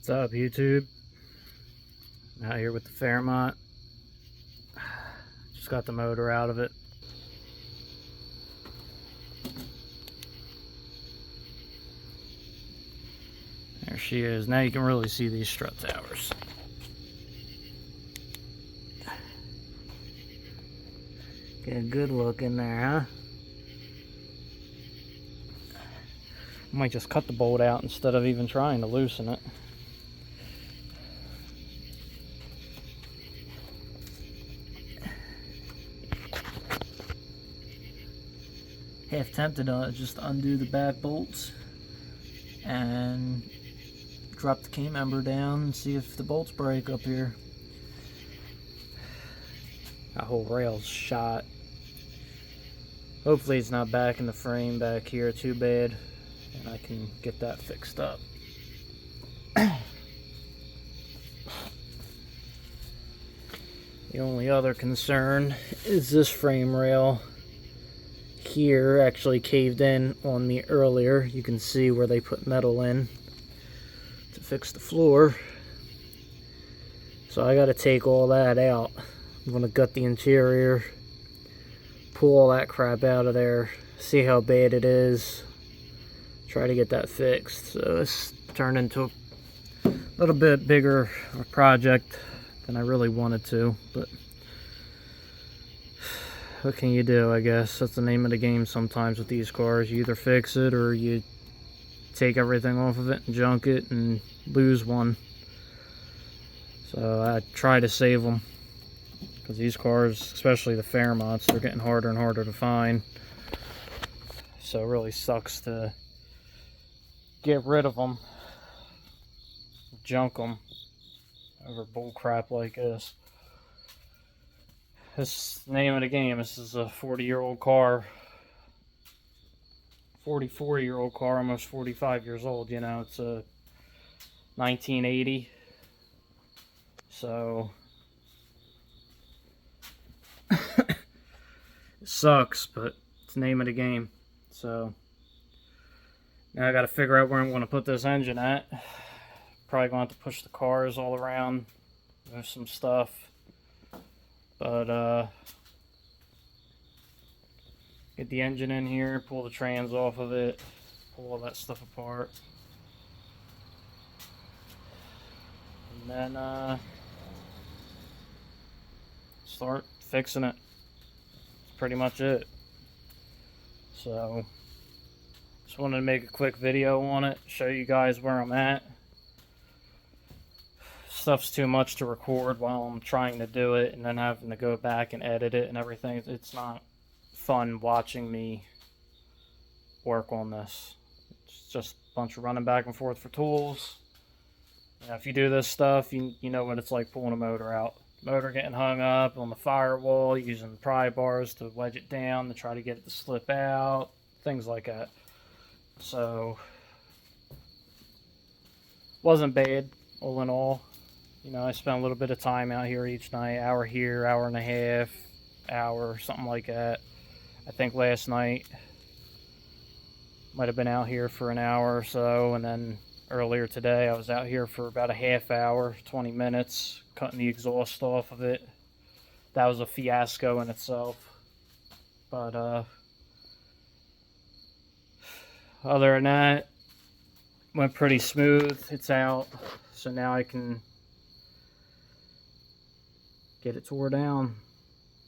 What's up, YouTube? Out here with the Fairmont. Just got the motor out of it. There she is. Now you can really see these strut towers. Get a good look in there, huh? I might just cut the bolt out instead of even trying to loosen it. Half tempted to just undo the back bolts and drop the key member down and see if the bolts break up here. That whole rail's shot. Hopefully it's not back in the frame back here too bad, and I can get that fixed up. The only other concern is this frame rail here actually caved in on me earlier. You can see where they put metal in to fix the floor. So I got to take all that out. I'm going to gut the interior, pull all that crap out of there, see how bad it is, try to get that fixed. So it's turned into a little bit bigger of a project than I really wanted to, but what can you do? I guess that's the name of the game sometimes with these cars. You either fix it or you take everything off of it and junk it and lose one. So I try to save them, because these cars, especially the Fairmonts, they're getting harder and harder to find. So it really sucks to get rid of them, junk them over bull crap like this. This is the name of the game. This is a 40-year-old car, 44-year-old car, almost 45 years old. You know, it's a 1980. So it sucks, but it's the name of the game. So now I got to figure out where I'm going to put this engine at. Probably going to have to push the cars all around. There's some stuff. But get the engine in here, pull the trans off of it, pull all that stuff apart. And then start fixing it. That's pretty much it. So just wanted to make a quick video on it, show you guys where I'm at. Stuff's too much to record while I'm trying to do it, and then having to go back and edit it and everything. It's not fun watching me work on this. It's just a bunch of running back and forth for tools. You know, if you do this stuff, you know what it's like pulling a motor out. Motor getting hung up on the firewall, using pry bars to wedge it down to try to get it to slip out, things like that. So wasn't bad all in all. You know, I spent a little bit of time out here each night, hour here, hour and a half, hour, something like that. I think last night might have been out here for an hour or so, and then earlier today I was out here for about a half hour, 20 minutes, cutting the exhaust off of it. That was a fiasco in itself. But other than that, went pretty smooth. It's out, so now I can get it tore down,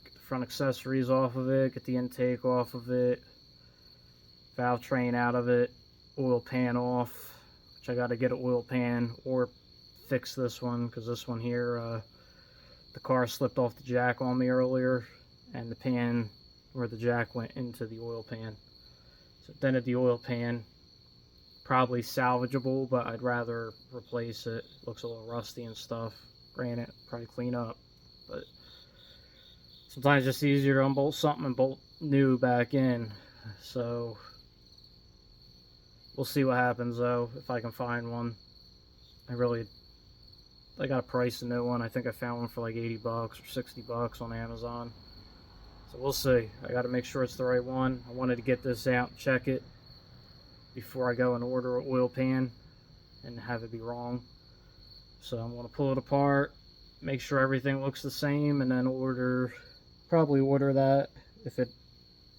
get the front accessories off of it, get the intake off of it, valve train out of it, oil pan off, which I got to get an oil pan or fix this one, because this one here, the car slipped off the jack on me earlier, and the pan where the jack went into the oil pan. So then at the oil pan, probably salvageable, but I'd rather replace it. Looks a little rusty and stuff. Granted, probably clean up. But sometimes it's just easier to unbolt something and bolt new back in. So we'll see what happens though, if I can find one. I got a price a new one. I think I found one for like 80 bucks or 60 bucks on Amazon. So we'll see. I got to make sure it's the right one. I wanted to get this out and check it before I go and order an oil pan and have it be wrong. So I'm going to pull it apart, make sure everything looks the same, and then probably order that if it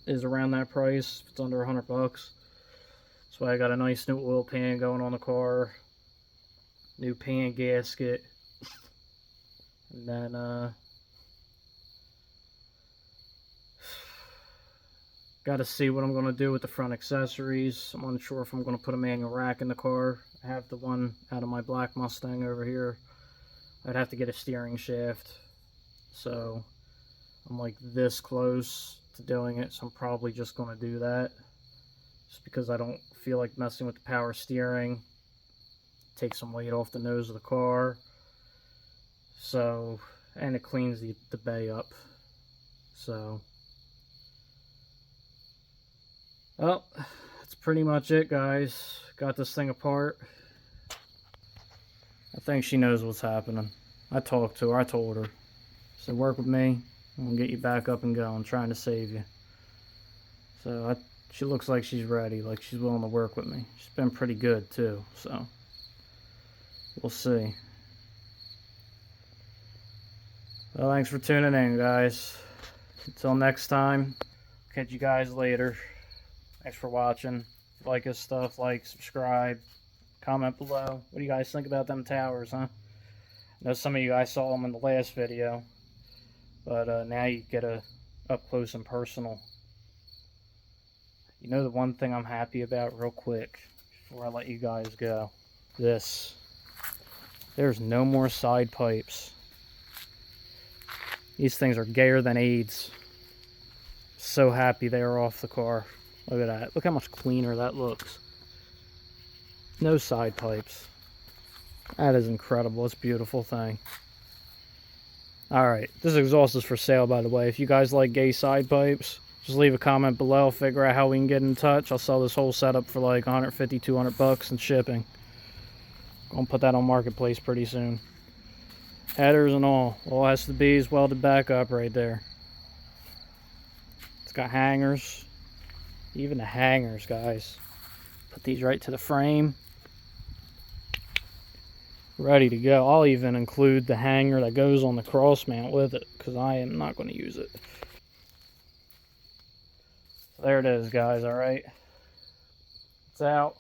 is around that price, if it's under $100. So I got a nice new oil pan going on the car, new pan gasket, and then got to see what I'm going to do with the front accessories. I'm unsure if I'm going to put a manual rack in the car. I have the one out of my black Mustang over here. I'd have to get a steering shaft. So I'm like this close to doing it, so I'm probably just going to do that. Just because I don't feel like messing with the power steering. Take some weight off the nose of the car. So, and it cleans the bay up. So, well, that's pretty much it, guys. Got this thing apart. I think she knows what's happening. I talked to her. I told her. So work with me. I'm going to get you back up and going. I'm trying to save you. So she looks like she's ready. Like she's willing to work with me. She's been pretty good too. So we'll see. Well, thanks for tuning in, guys. Until next time. Catch you guys later. Thanks for watching. If you like this stuff, like, subscribe, comment below. What do you guys think about them towers, huh? I know some of you guys saw them in the last video, but now you get a up close and personal. You know the one thing I'm happy about real quick before I let you guys go? This. There's no more side pipes. These things are gayer than AIDS. So happy they are off the car. Look at that. Look how much cleaner that looks. No side pipes. That is incredible. It's a beautiful thing. Alright, this exhaust is for sale, by the way. If you guys like gay side pipes, just leave a comment below. Figure out how we can get in touch. I'll sell this whole setup for like 150, 200 bucks and shipping. Gonna put that on Marketplace pretty soon. Headers and all has to be welded back up right there. It's got hangers. Even the hangers, guys. Put these right to the frame. Ready to go. I'll even include the hanger that goes on the cross mount with it, because I am not going to use it. So there it is, guys. Alright. It's out.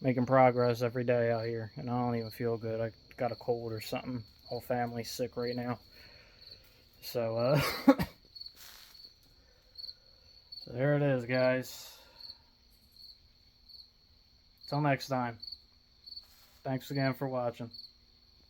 Making progress every day out here. And I don't even feel good. I got a cold or something. Whole family's sick right now. So, so there it is, guys. Till next time. Thanks again for watching.